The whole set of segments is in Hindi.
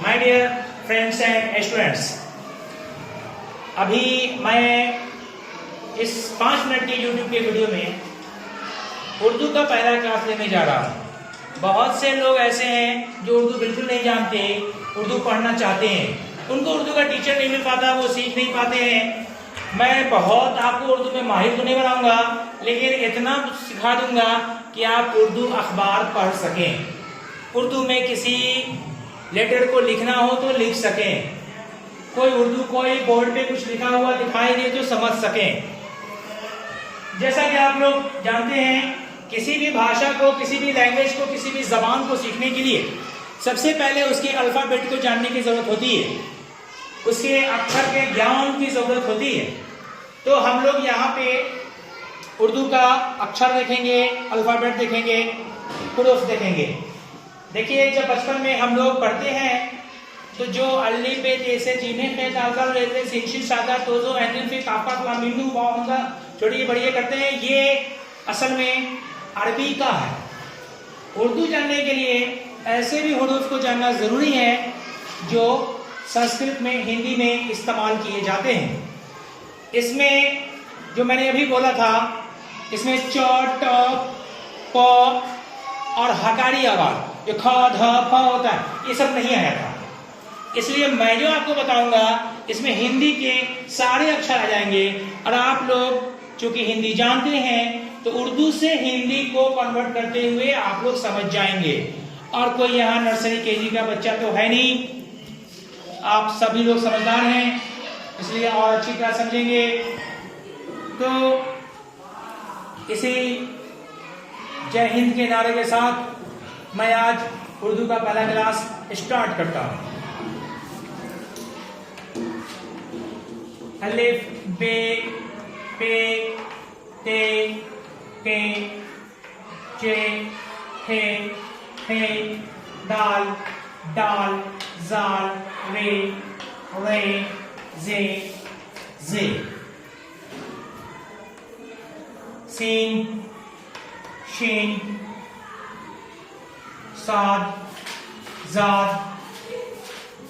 My dear friends and students, अभी मैं इस 5 मिनट के यूट्यूब के वीडियो में उर्दू का पहला क्लास लेने जा रहा हूँ। बहुत से लोग ऐसे हैं जो उर्दू बिल्कुल नहीं जानते, उर्दू पढ़ना चाहते हैं, उनको उर्दू का टीचर नहीं मिल पाता, वो सीख नहीं पाते हैं। मैं बहुत आपको उर्दू में माहिर तो नहीं बनाऊंगा, लेकिन इतना सिखा दूंगा कि आप उर्दू अखबार पढ़ सकें, उर्दू में किसी लेटर को लिखना हो तो लिख सकें, कोई बोर्ड पे कुछ लिखा हुआ दिखाई दे तो समझ सकें। जैसा कि आप लोग जानते हैं, किसी भी भाषा को, किसी भी लैंग्वेज को, किसी भी जबान को सीखने के लिए सबसे पहले उसके अल्फाबेट को जानने की जरूरत होती है, उसके अक्षर के ज्ञान की जरूरत होती है। तो हम लोग यहाँ पे उर्दू का अक्षर देखेंगे, अल्फाबेट देखेंगे, हुरूफ देखेंगे। देखिए, जब बचपन में हम लोग पढ़ते हैं तो जो अल्ली पे जैसे जीने पे ताज़ा रहते सिंशी सादा तोजो एंडिल पे काफा लामिनु वाउंगा छोटी बड़ी करते हैं, ये असल में अरबी का है। उर्दू जानने के लिए ऐसे भी हुरूफ को जानना जरूरी है जो संस्कृत में, हिंदी में इस्तेमाल किए जाते हैं। इसमें जो मैंने अभी बोला था, इसमें च, ट, प और हकारी आवाज, जो ख, ध, फ होता है, ये सब नहीं आया था। इसलिए मैं जो आपको बताऊंगा इसमें हिंदी के सारे अक्षर आ जाएंगे, और आप लोग चूंकि हिंदी जानते हैं तो उर्दू से हिंदी को कन्वर्ट करते हुए आप लोग समझ जाएंगे। और कोई यहाँ नर्सरी केजी का बच्चा तो है नहीं, आप सभी लोग समझदार हैं, इसलिए और अच्छी तरह समझेंगे। तो इसी जय हिंद के नारे के साथ मैं आज उर्दू का पहला क्लास स्टार्ट करता हूँ। अलिफ बे पे ते के चे हे हे दाल डाल जाल रे रे जे जे सीन शीन साद जाद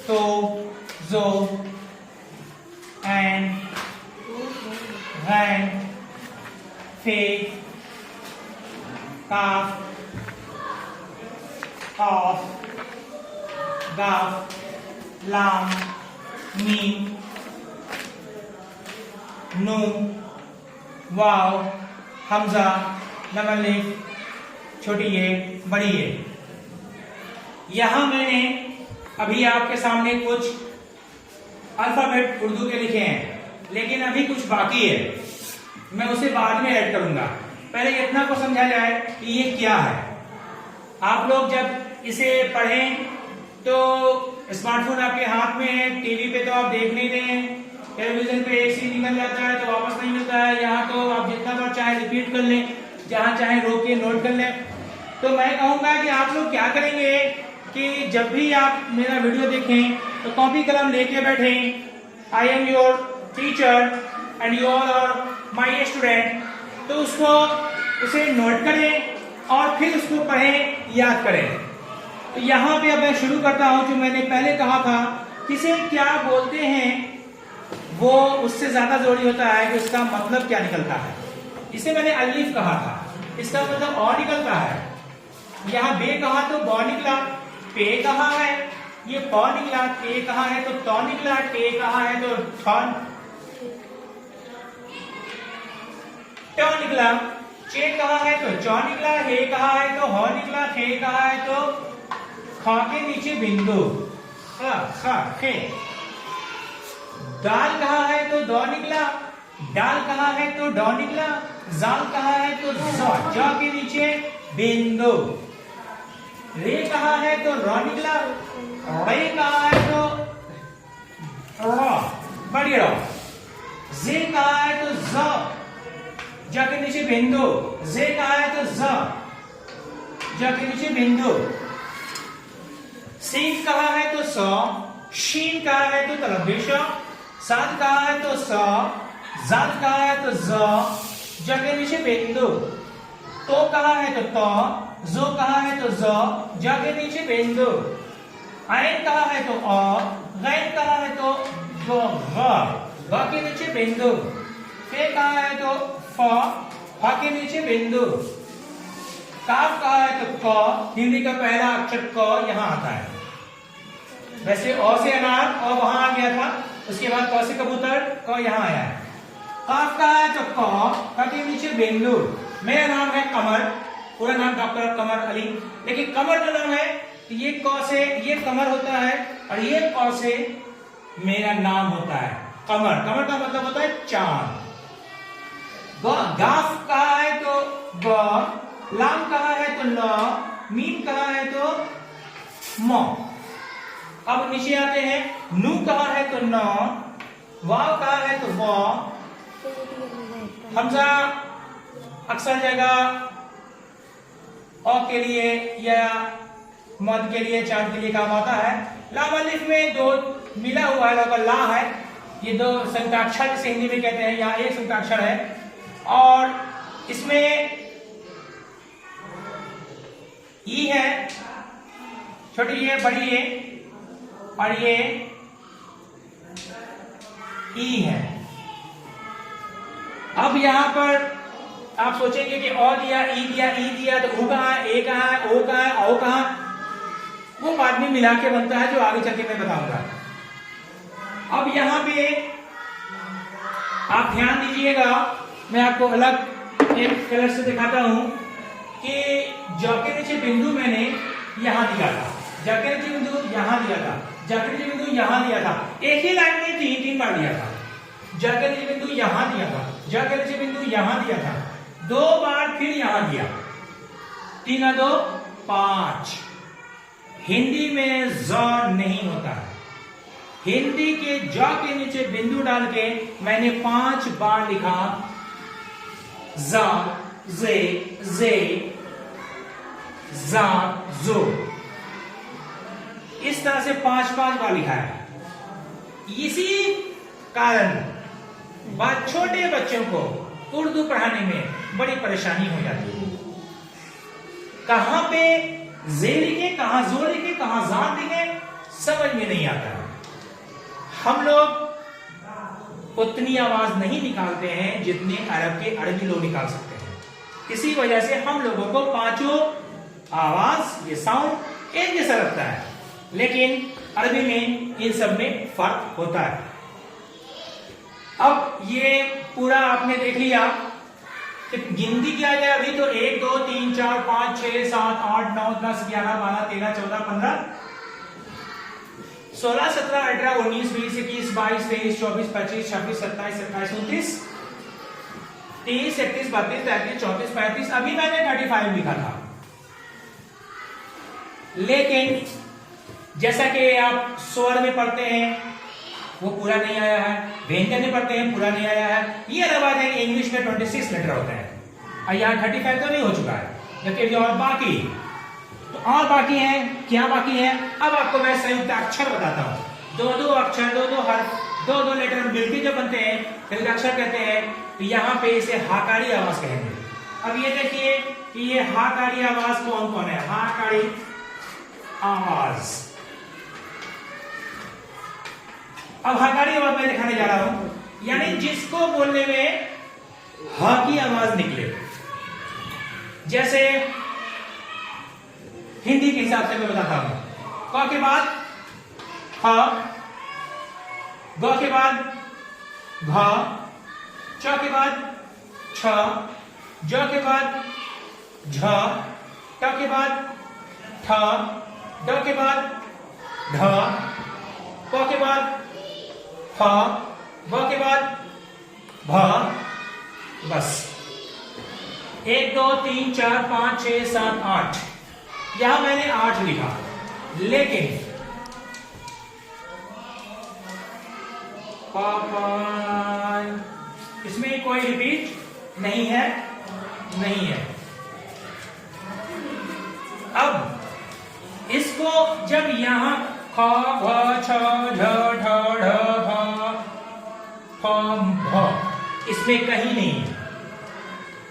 तो जो and van fe kaf of gaf lam mim nun wow Hamza lump अलिफ छोटी ये बड़ी ये। यहां मैंने अभी आपके सामने कुछ अल्फाबेट उर्दू के लिखे हैं, लेकिन अभी कुछ बाकी है, मैं उसे बाद में ऐड करूंगा। पहले इतना को समझा जाए कि ये क्या है। आप लोग जब इसे पढ़ें तो स्मार्टफोन आपके हाथ में है, टीवी पे तो आप देख नहीं रहे हैं, टेलीविजन पे एक सीन निकल जाता है तो वापस नहीं मिलता है। यहाँ तो आप जितना बार चाहे रिपीट कर लें, जहां चाहे रोक के नोट कर लें। तो मैं कहूंगा कि आप लोग क्या करेंगे कि जब भी आप मेरा वीडियो देखें तो कॉपी कलम लेके बैठें। I am your teacher and you all are my student. तो उसे नोट करें और फिर उसको पढ़ें, याद करें। तो यहाँ पे अब मैं शुरू करता हूँ। जो मैंने पहले कहा था किसे क्या बोलते हैं, वो उससे ज्यादा जरूरी होता है कि उसका मतलब क्या निकलता है। इसे मैंने अलिफ कहा था, इसका मतलब अ निकलता है। यहाँ बे कहा तो ब निकला, पे कहा है ये प निकला, ते कहा है तो त निकला, टे कहा है तो ट निकला, चे कहा है तो च निकला, हे कहा है तो ह निकला, खे कहा है तो ख के नीचे बिंदु ख खे। दाल कहा है तो द निकला, डाल कहा है तो ड निकला, जाल कहा है तो ज के नीचे बिंदु। रे कहा है तो र निकला, रे कहा है तो र बड़ी र। जे कहा है तो ज के नीचे बिंदु, जे कहा है तो ज के नीचे बिंदु। सीन कहा है तो स, शीन कहा है तो तलबेश, साद कहा है तो स, जाद कहा है तो ज के नीचे बिंदु। तो कहा है तो त, जो कहा है तो ज के नीचे बिंदु। आयन कहा है तो अ, गैन कहा है तो ग के नीचे बिंदु, फे कहा है तो फ के नीचे बिंदु, काफ कहा है तो क, हिंदी का पहला अक्षर क यहां आता है। वैसे अ से अनार अ वहां आ गया था, उसके बाद क से कबूतर क यहां आया है। काफ कहा है तो क के नीचे बिंदु। मेरा नाम है कमर, पूरा नाम डॉक्टर कमर अली, लेकिन कमर जो नाम है ये क से ये कमर होता है और ये क से मेरा नाम होता है कमर। कमर का मतलब होता है चांद। गाफ कहा है तो ग, लाम कहा है तो ल, मीम कहा है तो म। अब नीचे आते हैं, नू कहा है तो न, वाव कहा है तो व, हमजा अक्सर जगह अ के लिए या मद के लिए चांद के लिए काम आता है। लाम अलिफ में दो मिला हुआ है, अगर ला है, ये दो संयुक्ताक्षर जिसे हिंदी में कहते हैं, यहाँ एक संयुक्ताक्षर है और इसमें ई है, छोटी है बड़ी है और ये ई है। अब यहां पर आप सोचेंगे कि अ दिया, ई दिया, ई दिया तो ऊ कहां है, ए कहां है, ओ कहां है, औ कहां, वो बाद में मिला के बनता है जो आगे चल के मैं बताऊंगा। अब यहां पे आप ध्यान दीजिएगा, मैं आपको अलग एक कलर से दिखाता हूं कि ज के नीचे बिंदु मैंने यहां दिया था, ज के नीचे बिंदु यहां दिया था, ज के नीचे बिंदु यहां दिया था, एक ही लाइन में तीन बार दिया था। ज के नीचे बिंदु यहां दिया था, ज के नीचे बिंदु यहां दिया था, दो बार फिर यहां दिया, 3 और 2 5। हिंदी में ज नहीं होता है, हिंदी के ज के नीचे बिंदु डाल के मैंने 5 बार लिखा, जा, जे, जे, जा, जो, इस तरह से 5 बार लिखा है। इसी कारण छोटे बच्चों को उर्दू पढ़ाने में बड़ी परेशानी हो जाती है। कहां पे जे लिखे, कहां जो लिखे, कहां जान लिखे, समझ में नहीं आता है। हम लोग उतनी आवाज नहीं निकालते हैं जितने अरब के अरबी लोग निकाल सकते हैं। इसी वजह से हम लोगों को पांचों आवाज, ये साउंड एक जैसा लगता है, लेकिन अरबी में इन सब में फर्क होता है। अब ये पूरा आपने देख लिया कि गिनती क्या है अभी तो 1 2 3 4 5 6 7 8 9 10 11 12 13 14 15 16 17 18 19 20 21 22 23 24 25 26 27 28 29 30 31 32 33 34 35। अभी मैंने 35 लिखा था, लेकिन जैसा कि आप स्वर में पढ़ते हैं वो पूरा नहीं आया है, व्यंजन में पढ़ते हैं पूरा नहीं आया है। ये अलग बात है कि इंग्लिश में 26 लेटर होते हैं और यहाँ 35 तो नहीं हो चुका है, जबकि और बाकी तो और बाकी है। क्या बाकी है? अब आपको मैं संयुक्त अक्षर बताता हूँ। दो अक्षर, दो हर्फ, दो लेटर मिलके जो बनते हैं संयुक्त अक्षर कहते हैं। तो यहाँ पे इसे हाकारी आवाज कहेंगे। अब ये देखिए कि ये हाकारी आवाज कौन कौन है। हाकारी आवाज, अब हाकारी आवाज मैं दिखाने जा रहा हूं, यानी जिसको बोलने में ह की आवाज निकले। जैसे हिंदी के हिसाब से मैं बताता हूं, क के बाद ह, ग के बाद घ, च के बाद छ, ज के बाद झ, ट के बाद ठ, ड के बाद ढ, प के बाद फ, ब के बाद भ। बस 1 2 3 4 5 6 7 8, यहां मैंने 8 लिखा, लेकिन इसमें कोई रिपीट नहीं है, नहीं है। अब इसको जब यहां ख भ छ झ ढ ढ भ भ इसमें कहीं नहीं है,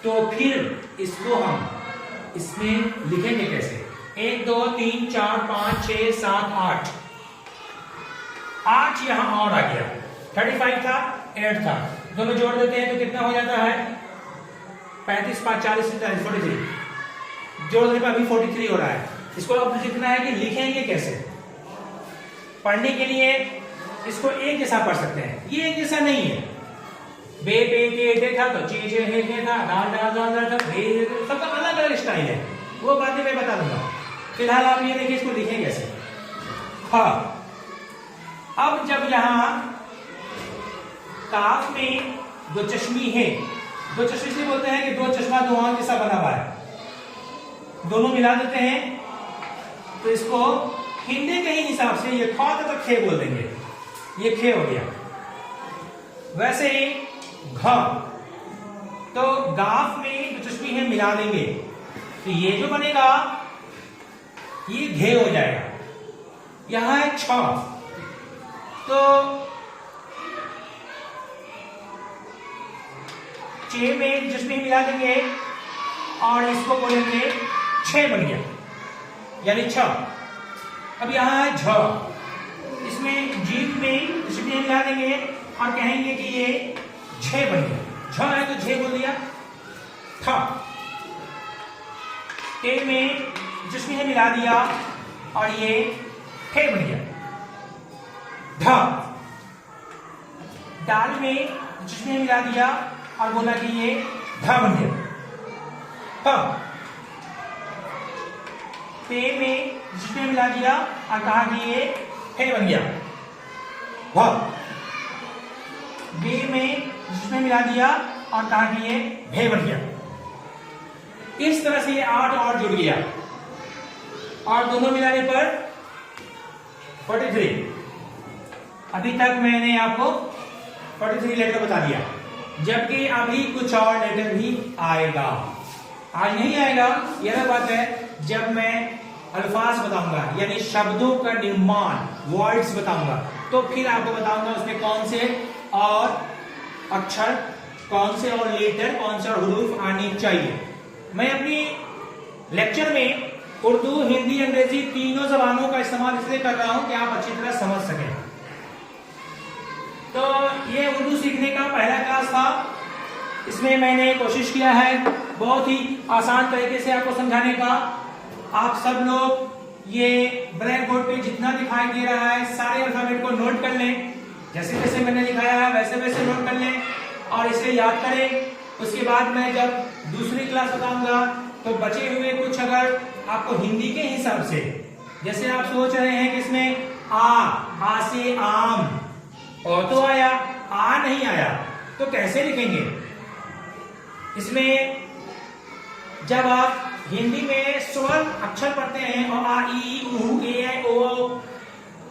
तो फिर इसको हम इसमें लिखेंगे कैसे? 1 2 3 4 5 6 7 8 8 यहां और आ गया। 35 था, 8 था, दोनों जोड़ देते हैं तो कितना हो जाता है? 35 5 40 43, जोड़ देने पर अभी 43 हो रहा है। इसको अब लिखना है कि लिखेंगे कैसे। पढ़ने के लिए इसको एक जैसा पढ़ सकते हैं, ये एक जैसा नहीं है। बे पे के दे था तो चे चे हे के था, दाल दाल दाल दाल था, सबका अलग अलग स्टाइल है, वो बातें मैं बता दूंगा। फिलहाल आप ये देखिए इसको लिखें कैसे। हाँ, अब जब यहां काफ में दो चश्मी है, दो चश्मी से बोलते हैं कि दो चश्मा दो आंख जैसा बना हुआ है, दोनों मिला देते हैं तो इसको हिंदी के ही हिसाब से ये ख तक खे बोल देंगे, ये खे हो गया। वैसे ही घ, तो गाफ में जो चश्मी है मिला देंगे तो ये जो बनेगा ये घे हो जाएगा। यहां है छ, तो चे में चश्मी मिला देंगे और इसको बोलेंगे छह बन गया, यानी छ। अब यहां है झ, इसमें जीभ में चश्मी मिला देंगे और कहेंगे कि ये झ बन गया। झ है तो झ बोल दिया। ठ, टे में चश्मी ने मिला दिया और ये ठे बन गया। ढ, डाल में चश्मी ने मिला दिया और बोला कि ये ध बन गया। प, पे में चश्मी ने मिला दिया और कहा कि ये हे बन गया। भ, बे में चश्मी ने मिला दिया और कहा कि ये भे बन गया। इस तरह से ये 8 और जुड़ गया और दोनों मिलाने पर 43। अभी तक मैंने आपको 43 लेटर बता दिया, जबकि अभी कुछ और लेटर भी आएगा। आज नहीं आएगा, यह बात है। जब मैं अल्फाज बताऊंगा यानी शब्दों का निर्माण, वर्ड्स बताऊंगा, तो फिर आपको बताऊंगा उसमें कौन से और अक्षर, कौन से और लेटर, कौन से और हुरूफ आने चाहिए। मैं अपनी लेक्चर में उर्दू, हिंदी, अंग्रेजी तीनों जबानों का इस्तेमाल इसलिए कर रहा हूं कि आप अच्छी तरह समझ सकें। तो ये उर्दू सीखने का पहला क्लास था। इसमें मैंने कोशिश किया है बहुत ही आसान तरीके से आपको समझाने का। आप सब लोग ये ब्लैक बोर्ड पे जितना दिखाई दे रहा है सारे अल्फाबेट को नोट कर लें, जैसे जैसे मैंने दिखाया है वैसे वैसे नोट कर लें और इसे याद करें। उसके बाद मैं जब दूसरी क्लास बताऊंगा तो बचे हुए कुछ अगर आपको हिंदी के हिसाब से, जैसे आप सोच रहे हैं कि इसमें आ से आम, और तो आया, आ नहीं आया, तो कैसे लिखेंगे। इसमें जब आप हिंदी में स्वर अक्षर पढ़ते हैं और आ ई उ ए ऐ ओ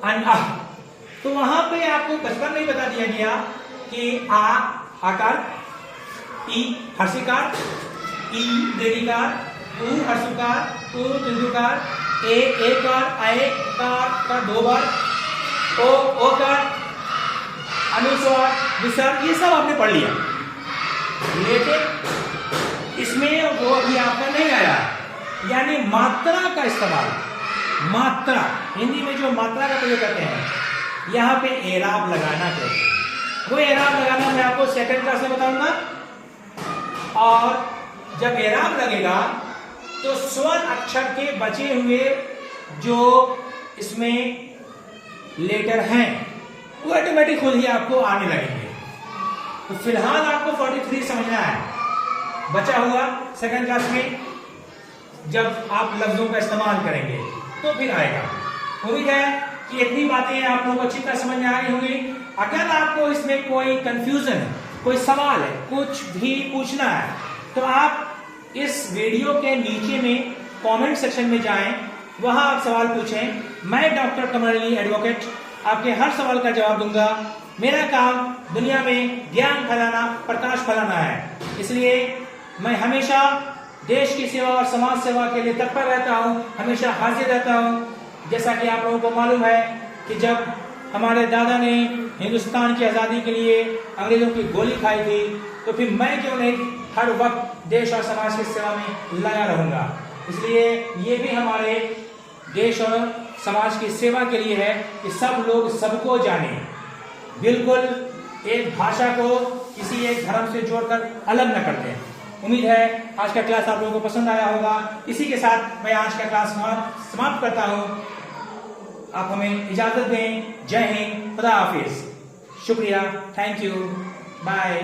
अन अ, तो वहां पे आपको बचपन में बता दिया गया कि आ आकार, ई हर्षिकार, ई दीर्घिकार, उ हर्षुकार, उ दीर्घिकार, ए एकार, आए का 2 बार, ओ कार, अनुस्वार, विसर्ग, ये सब आपने पढ़ लिया। लेकिन इसमें वो अभी आपका नहीं आया, यानी मात्रा का इस्तेमाल। मात्रा, हिंदी में जो मात्रा का प्रयोग करते हैं, यहाँ पे एराब लगाना चाहिए। वो एराब लगाना मैं आपको सेकंड क्लास में बताऊंगा। और जब एराब लगेगा तो स्वर अक्षर के बचे हुए जो इसमें लेटर हैं वो ऑटोमेटिक खुद ही आपको आने लगेंगे। तो फिलहाल आपको 43 समझना है, बचा हुआ सेकंड क्लास में जब आप लफ्जों का इस्तेमाल करेंगे तो फिर आएगा। उम्मीद है कि इतनी बातें आप लोगों को अच्छी तरह समझ में आ रही होंगी। अगर आपको इसमें कोई कंफ्यूजन है, कोई सवाल है, कुछ भी पूछना है, तो आप इस वीडियो के नीचे में कमेंट सेक्शन में जाएं, वहां आप सवाल पूछें। मैं डॉक्टर कमर अली एडवोकेट आपके हर सवाल का जवाब दूंगा। मेरा काम दुनिया में ज्ञान फैलाना, प्रकाश फैलाना है, इसलिए मैं हमेशा देश की सेवा और समाज सेवा के लिए तत्पर रहता हूँ, हमेशा हाजिर रहता हूँ। जैसा कि आप लोगों को मालूम है कि जब हमारे दादा ने हिंदुस्तान की आज़ादी के लिए अंग्रेजों की गोली खाई थी, तो फिर मैं क्यों नहीं हर वक्त देश और समाज की सेवा में लगा रहूंगा। इसलिए ये भी हमारे देश और समाज की सेवा के लिए है कि सब लोग सबको जाने, बिल्कुल एक भाषा को किसी एक धर्म से जोड़कर अलग न कर दें। उम्मीद है आज का क्लास आप लोगों को पसंद आया होगा। इसी के साथ मैं आज का क्लास समाप्त करता हूं। आप हमें इजाजत दें। जय हिंद, खुदा हाफिज, शुक्रिया, थैंक यू, बाय।